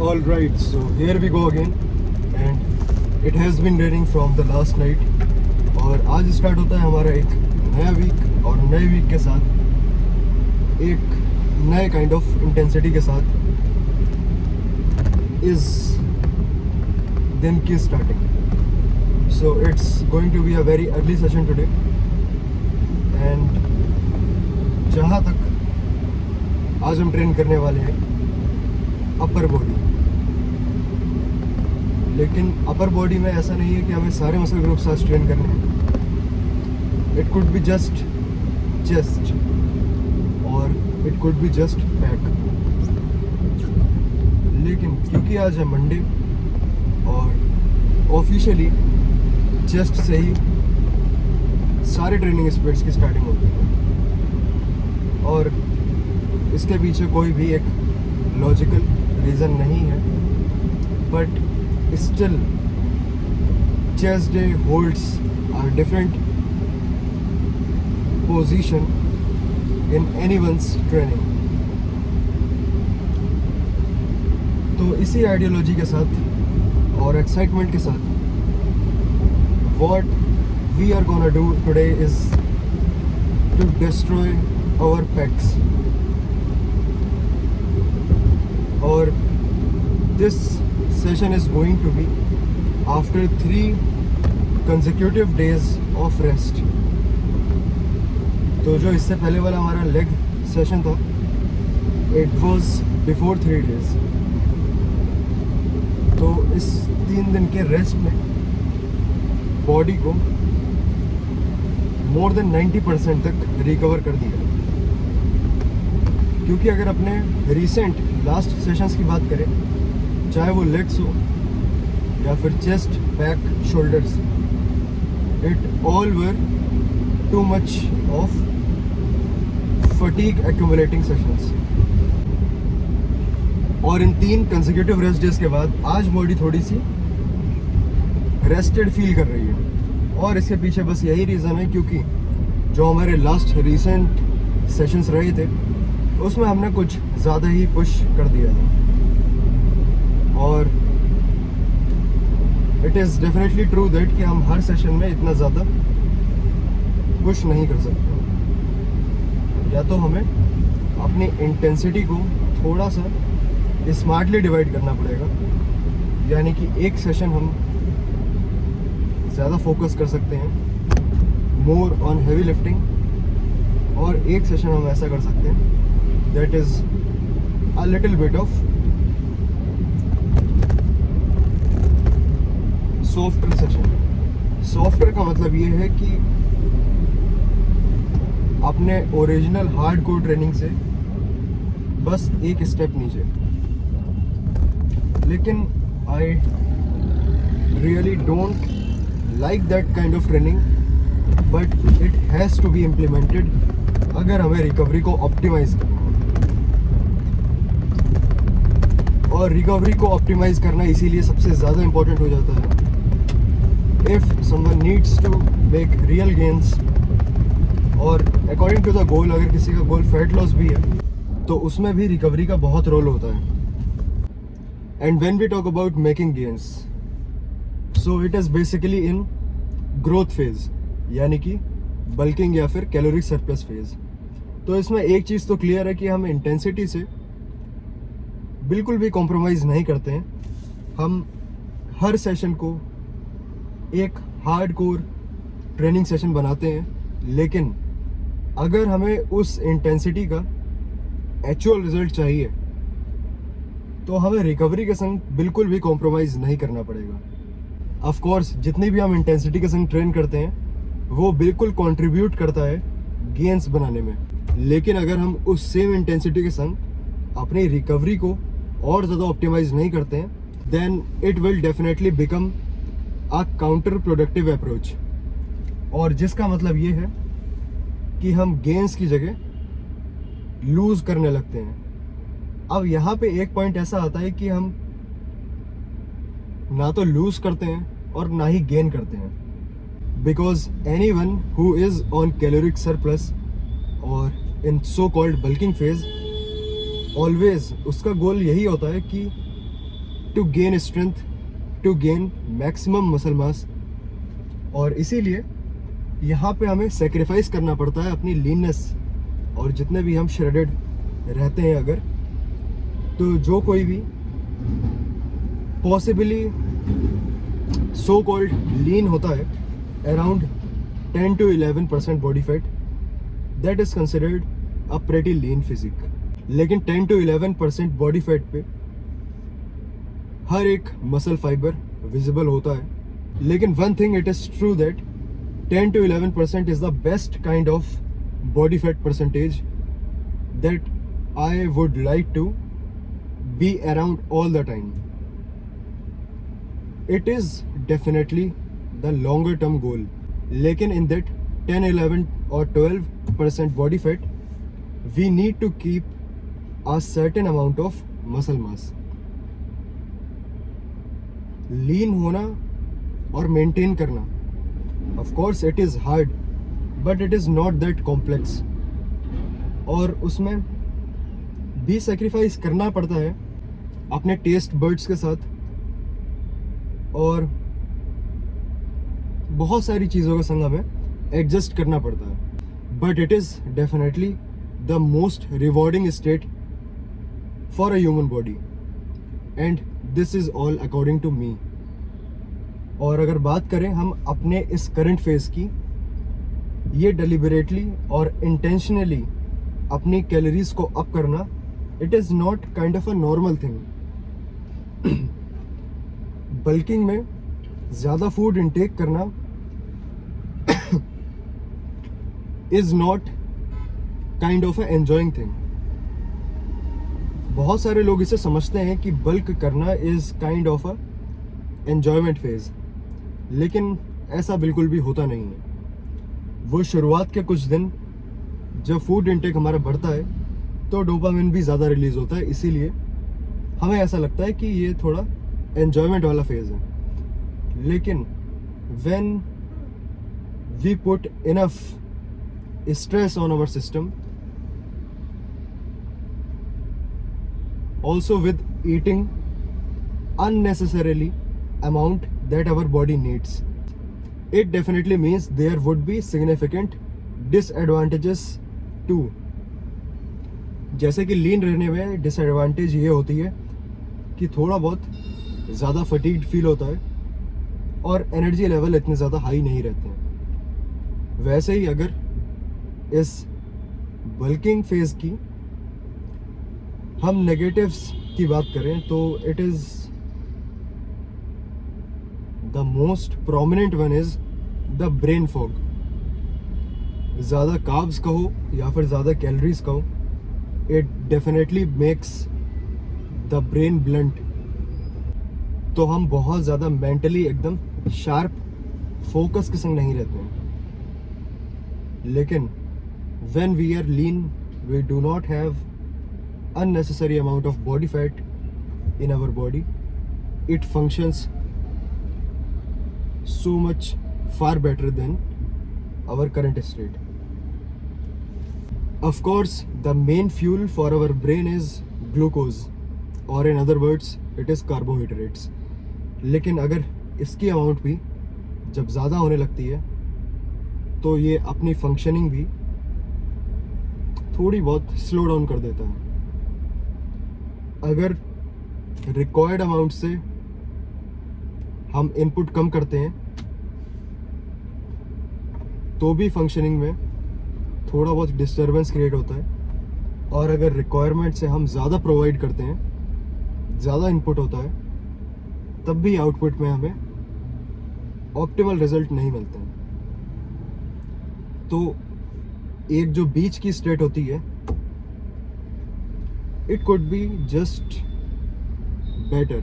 All right, so here we go again, and it has been raining from the last night. और आज start होता है हमारा एक नया वीक, और नए वीक के साथ एक नए काइंड ऑफ इंटेंसिटी के साथ इस दिन की starting. So it's going to be a very early session today, and जहाँ तक आज हम ट्रेन करने वाले हैं अपर बॉडी. लेकिन अपर बॉडी में ऐसा नहीं है कि हमें सारे मसल ग्रुप्स आज ट्रेन करने हैं. It could be just chest और it could be just back. लेकिन क्योंकि आज है मंडे और ऑफिशियली चेस्ट से ही सारे ट्रेनिंग स्पीड्स की स्टार्टिंग होती है, और इसके पीछे कोई भी एक लॉजिकल रीज़न नहीं है. But still chest day holds a different position in anyone's training. तो इसी आइडियोलॉजी के साथ और एक्साइटमेंट के साथ what we are gonna do today is to destroy our pecs. और this session is going to be after 3 consecutive days of rest. तो जो इससे पहले वाला हमारा लेग सेशन था, it was before 3 days. तो इस 3 दिन के रेस्ट में बॉडी को मोर देन 90% तक रिकवर कर दिया. क्योंकि अगर अपने रिसेंट लास्ट सेशंस की बात करें, चाहे वो लेग्स हो या फिर chest, back, shoulders, it all were too much of fatigue accumulating sessions. और इन 3 कंसेक्यूटिव रेस्ट डेज के बाद आज बॉडी थोड़ी सी रेस्टेड फील कर रही है. और इसके पीछे बस यही रीज़न है क्योंकि जो हमारे लास्ट रिसेंट सेशंस रहे थे उसमें हमने कुछ ज़्यादा ही पुश कर दिया था. और it is definitely true that कि हम हर सेशन में इतना ज़्यादा पुश नहीं कर सकते. या तो हमें अपनी इंटेंसिटी को थोड़ा सा स्मार्टली डिवाइड करना पड़ेगा, यानी कि एक सेशन हम ज़्यादा फोकस कर सकते हैं मोर ऑन हैवी लिफ्टिंग, और एक सेशन हम ऐसा कर सकते हैं that is a little bit of softer session. Softer का मतलब ये है कि अपने ओरिजिनल हार्डकोर ट्रेनिंग से बस एक स्टेप नीचे. लेकिन I really don't like that kind of training, but it has to be implemented अगर हमें रिकवरी को ऑप्टिमाइज करना है. और रिकवरी को ऑप्टिमाइज करना इसीलिए सबसे ज़्यादा इम्पोर्टेंट हो जाता है. If someone needs to make real gains, और अकॉर्डिंग टू द गोल, अगर किसी का गोल फैट लॉस भी है तो उसमें भी रिकवरी का बहुत रोल होता है. And when we talk about making gains, so it is basically in growth phase, यानी कि बल्किंग या फिर कैलोरी सरप्लस फेज. तो इसमें एक चीज़ तो क्लियर है कि हम इंटेंसिटी से बिल्कुल भी कॉम्प्रोमाइज़ नहीं करते हैं. हम हर सेशन को एक हार्ड कोर ट्रेनिंग सेशन बनाते हैं, लेकिन अगर हमें उस इंटेंसिटी का एक्चुअल रिजल्ट चाहिए तो हमें रिकवरी के संग बिल्कुल भी कॉम्प्रोमाइज़ नहीं करना पड़ेगा. ऑफ कोर्स जितनी भी हम इंटेंसिटी के संग ट्रेन करते हैं वो बिल्कुल कंट्रीब्यूट करता है गेन्स बनाने में. लेकिन अगर हम उस सेम इंटेंसिटी के संग अपनी रिकवरी को और ज़्यादा ऑप्टिमाइज नहीं करते हैं, then it will definitely become a counter productive approach. और जिसका मतलब ये है कि हम गेन्स की जगह लूज़ करने लगते हैं. अब यहाँ पे एक पॉइंट ऐसा आता है कि हम ना तो लूज करते हैं और ना ही गेन करते हैं, because anyone who is on caloric surplus और in so called bulking phase, always उसका गोल यही होता है कि to gain strength, to gain maximum muscle mass. और इसीलिए यहाँ पे हमें सेक्रीफाइस करना पड़ता है अपनी लीननेस। और जितने भी हम श्रेडेड रहते हैं अगर, तो जो कोई भी पॉसिबली सो कॉल्ड लीन होता है, around 10 to 11% body fat, that is considered a pretty lean physique. लेकिन 10 to 11% बॉडी फैट पे हर एक मसल फाइबर विजिबल होता है। लेकिन one thing it is true that 10 to 11% is the best kind of body fat percentage that I would like to be around all the time. It is definitely the longer term goal. लेकिन in that 10, 11 or 12% body fat, we need to keep a certain amount of muscle mass. Lean होना और maintain करना, of course it is hard, but it is not that complex. और उसमें भी sacrifice करना पड़ता है अपने टेस्ट बर्ड्स के साथ, और बहुत सारी चीज़ों का संग हमें एडजस्ट करना पड़ता है। But it is definitely the most rewarding state for a human body, and this is all according to me. और अगर बात करें हम अपने इस करंट फेज की, ये डेलिबरेटली और इंटेंशनली अपनी कैलोरीज को अप करना, it is not kind of a normal thing. Bulking में ज़्यादा फूड इनटेक करना is not kind of a enjoying thing. बहुत सारे लोग इसे समझते हैं कि बल्क करना is kind of a enjoyment phase, लेकिन ऐसा बिल्कुल भी होता नहीं है। वो शुरुआत के कुछ दिन जब फूड इंटेक हमारा बढ़ता है तो डोपामिन भी ज़्यादा रिलीज़ होता है, इसीलिए हमें ऐसा लगता है कि ये थोड़ा एन्जॉयमेंट वाला फेज़ है। लेकिन when we put enough stress on our system, also with eating unnecessarily amount that our body needs, it definitely means there would be significant disadvantages too. जैसे कि लीन रहने में डिसएडवांटेज ये होती है कि थोड़ा बहुत ज़्यादा फटीग्ड फील होता है और एनर्जी लेवल इतने ज़्यादा हाई नहीं रहते हैं। वैसे ही अगर इस बल्किंग फेज़ की हम नेगेटिव्स की बात करें तो it is the most prominent one is the brain fog. ज़्यादा कार्ब्स कहो या फिर ज़्यादा कैलोरीज कहो, it definitely makes the brain blunt. तो हम बहुत ज़्यादा मेंटली एकदम शार्प फोकस के संग नहीं रहते हैं। लेकिन when we are lean, we do not have unnecessary amount of body fat in our body. It functions so much far better than our current state. Of course, the main fuel for our brain is glucose, or in other words it is carbohydrates. लेकिन अगर इसकी amount भी जब ज़्यादा होने लगती है तो ये अपनी फंक्शनिंग भी थोड़ी बहुत स्लो डाउन कर देता है। अगर रिक्वायर्ड अमाउंट से हम इनपुट कम करते हैं तो भी फंक्शनिंग में थोड़ा बहुत डिस्टर्बेंस क्रिएट होता है, और अगर रिक्वायरमेंट से हम ज़्यादा प्रोवाइड करते हैं, ज़्यादा इनपुट होता है, तब भी आउटपुट में हमें ऑप्टिमल रिजल्ट नहीं मिलते हैं। तो एक जो बीच की स्टेट होती है, it could be just better,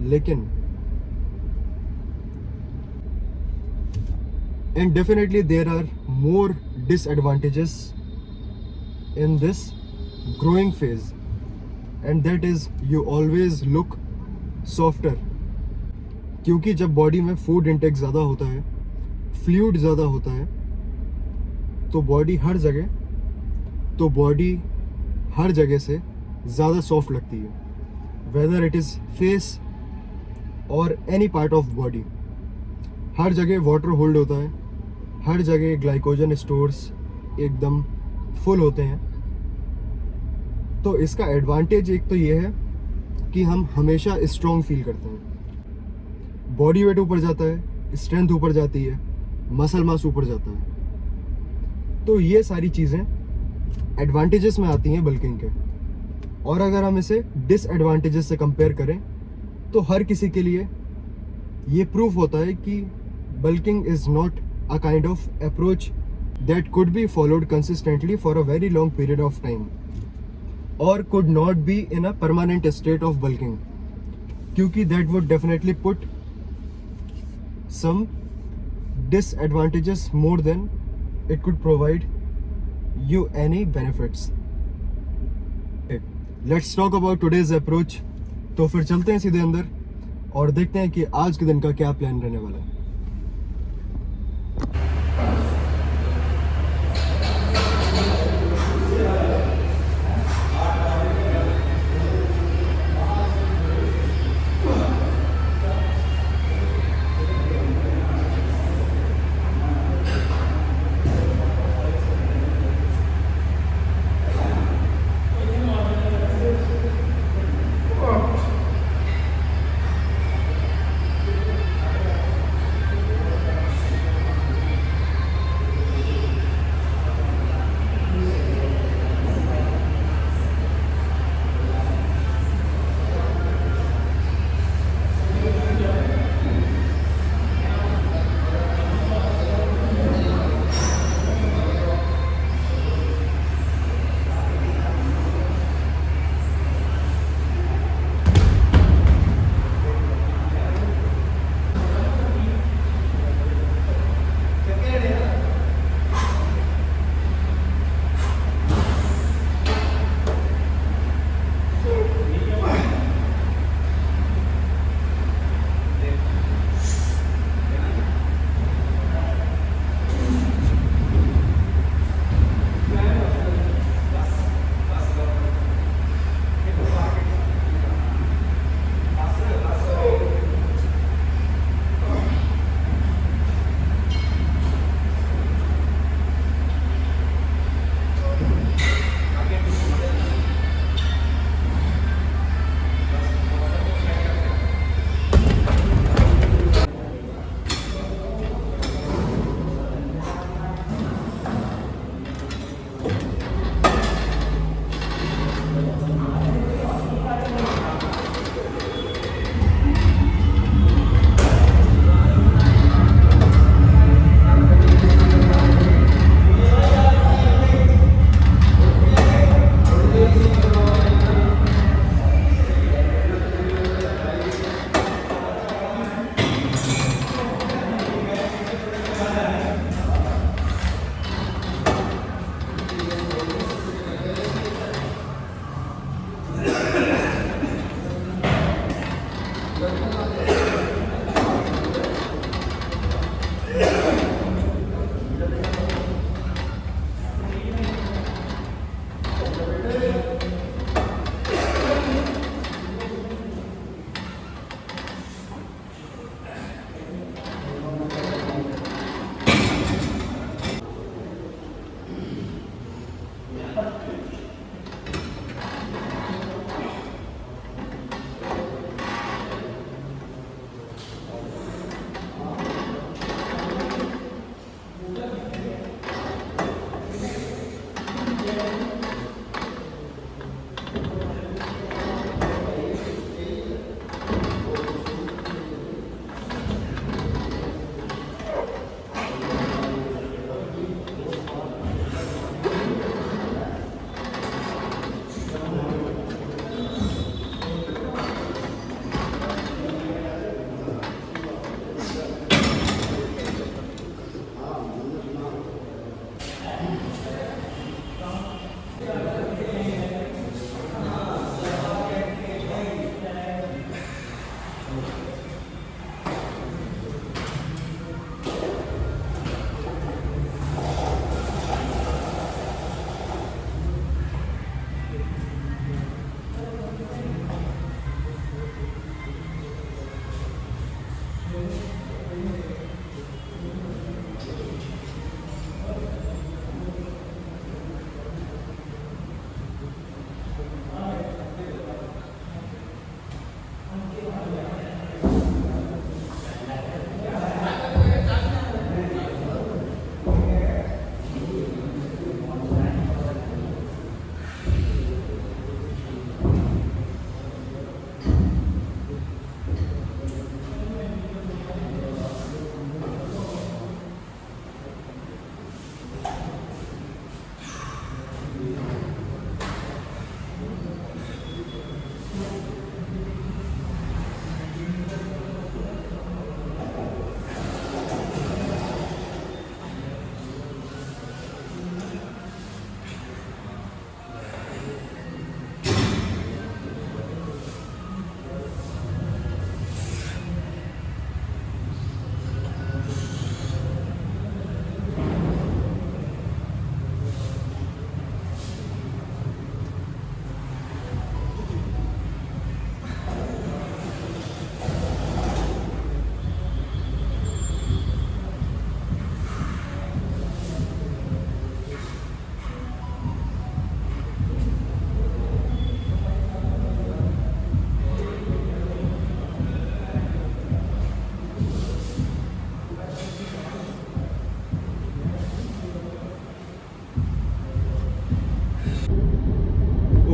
लेकिन and definitely there are more disadvantages in this growing phase, and that is you always look softer, क्योंकि जब बॉडी में फूड इंटेक ज़्यादा होता है, फ्लूइड ज़्यादा होता है, तो बॉडी हर जगह से ज़्यादा सॉफ्ट लगती है। वेदर इट इज़ फेस और एनी पार्ट ऑफ बॉडी, हर जगह वाटर होल्ड होता है, हर जगह ग्लाइकोजन स्टोर्स एकदम फुल होते हैं। तो इसका एडवांटेज एक तो ये है कि हम हमेशा स्ट्रॉन्ग फील करते हैं, बॉडी वेट ऊपर जाता है, स्ट्रेंथ ऊपर जाती है, मसल मास ऊपर जाता है। तो ये सारी चीज़ें एडवांटेजेस में आती हैं बल्किंग के। और अगर हम इसे डिसएडवांटेजेस से कंपेयर करें तो हर किसी के लिए ये प्रूफ होता है कि bulking is not a kind of approach that could be followed consistently for a very long period of time और could not be in a permanent state of bulking, क्योंकि that would definitely put some disadvantages more than it could provide you any benefits. Okay, let's talk about today's approach. तो फिर चलते हैं सीधे अंदर और देखते हैं कि आज के दिन का क्या प्लान रहने वाला है।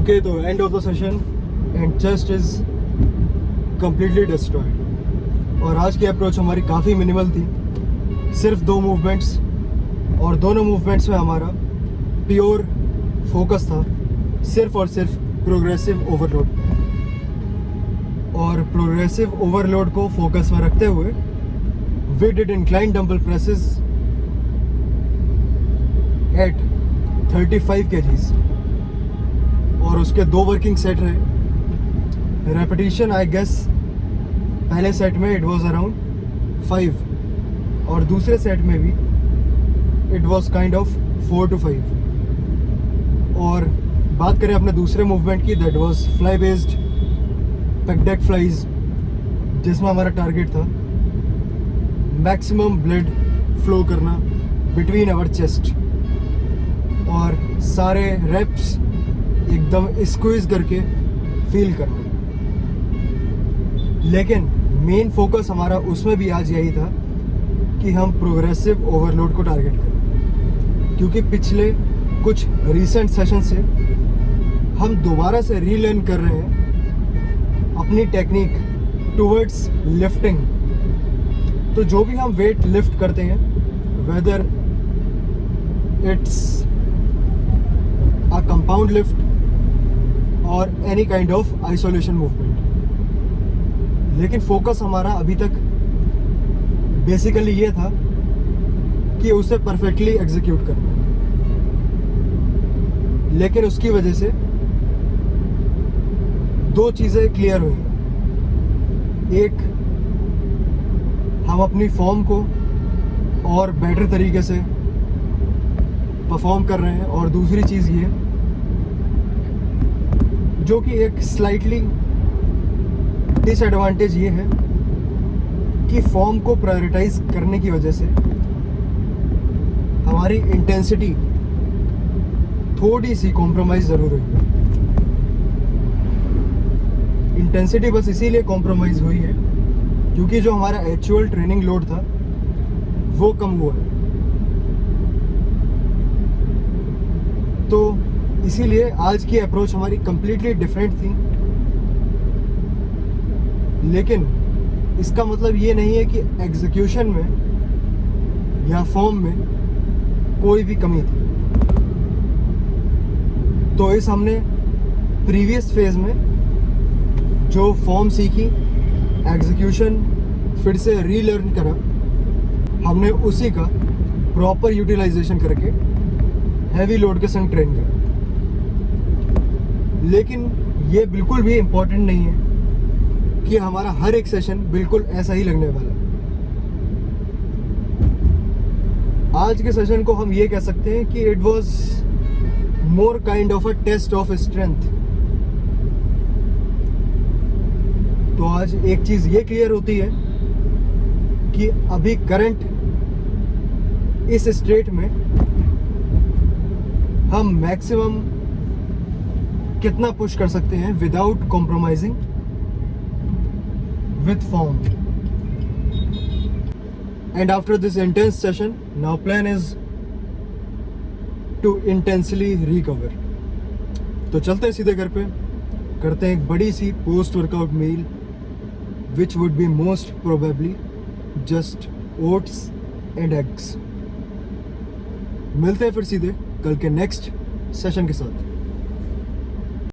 ओके, तो end of the session and chest is completely destroyed. और आज की अप्रोच हमारी काफ़ी मिनिमल थी, सिर्फ 2 मूवमेंट्स, और दोनों मूवमेंट्स में हमारा प्योर फोकस था सिर्फ और सिर्फ प्रोग्रेसिव ओवरलोड। और प्रोग्रेसिव ओवरलोड को फोकस में रखते हुए we did incline dumbbell presses at 35 kgs, और उसके 2 वर्किंग सेट रहे। रेपिटेशन आई गेस पहले सेट में इट वाज अराउंड 5, और दूसरे सेट में भी it was kind of 4 to 5। और बात करें अपने दूसरे मूवमेंट की, that was fly based pack deck flies, जिसमें हमारा टारगेट था मैक्सिमम ब्लड फ्लो करना बिटवीन आवर चेस्ट, और सारे रेप्स एकदम स्क्वीज करके फील करना। लेकिन मेन फोकस हमारा उसमें भी आज यही था कि हम प्रोग्रेसिव ओवरलोड को टारगेट करें, क्योंकि पिछले कुछ रीसेंट सेशन से हम दोबारा से रीलर्न कर रहे हैं अपनी टेक्निक टुवर्ड्स लिफ्टिंग। तो जो भी हम वेट लिफ्ट करते हैं, whether it's a compound lift और any kind of isolation movement, लेकिन फोकस हमारा अभी तक बेसिकली ये था कि उसे परफेक्टली एग्जीक्यूट करना। लेकिन उसकी वजह से 2 चीज़ें क्लियर हुई। एक, हम अपनी फॉर्म को और बेटर तरीके से परफॉर्म कर रहे हैं, और दूसरी चीज़ ये जो कि एक स्लाइटली डिसएडवांटेज ये है कि फॉर्म को प्रायोरिटाइज करने की वजह से हमारी इंटेंसिटी थोड़ी सी कॉम्प्रोमाइज़ ज़रूर हुई है। इंटेंसिटी बस इसीलिए कॉम्प्रोमाइज़ हुई है क्योंकि जो हमारा एक्चुअल ट्रेनिंग लोड था वो कम हुआ है। तो इसीलिए आज की अप्रोच हमारी कंप्लीटली डिफरेंट थी। लेकिन इसका मतलब ये नहीं है कि एग्जीक्यूशन में या फॉर्म में कोई भी कमी थी। तो इस हमने प्रीवियस फेज में जो फॉर्म सीखी, एग्जीक्यूशन फिर से रीलर्न करा, हमने उसी का प्रॉपर यूटिलाइजेशन करके हैवी लोड के संग ट्रेन करा। लेकिन ये बिल्कुल भी इम्पोर्टेंट नहीं है कि हमारा हर एक सेशन बिल्कुल ऐसा ही लगने वाला है। आज के सेशन को हम ये कह सकते हैं कि it was more kind of a test of strength. तो आज एक चीज ये क्लियर होती है कि अभी करंट इस स्टेट में हम मैक्सिमम कितना पुश कर सकते हैं without compromising with form. And after this intense session, now plan is to intensely recover. तो चलते हैं सीधे घर पे, करते हैं एक बड़ी सी post workout meal which would be most probably just oats and eggs. मिलते हैं फिर सीधे कल के नेक्स्ट सेशन के साथ।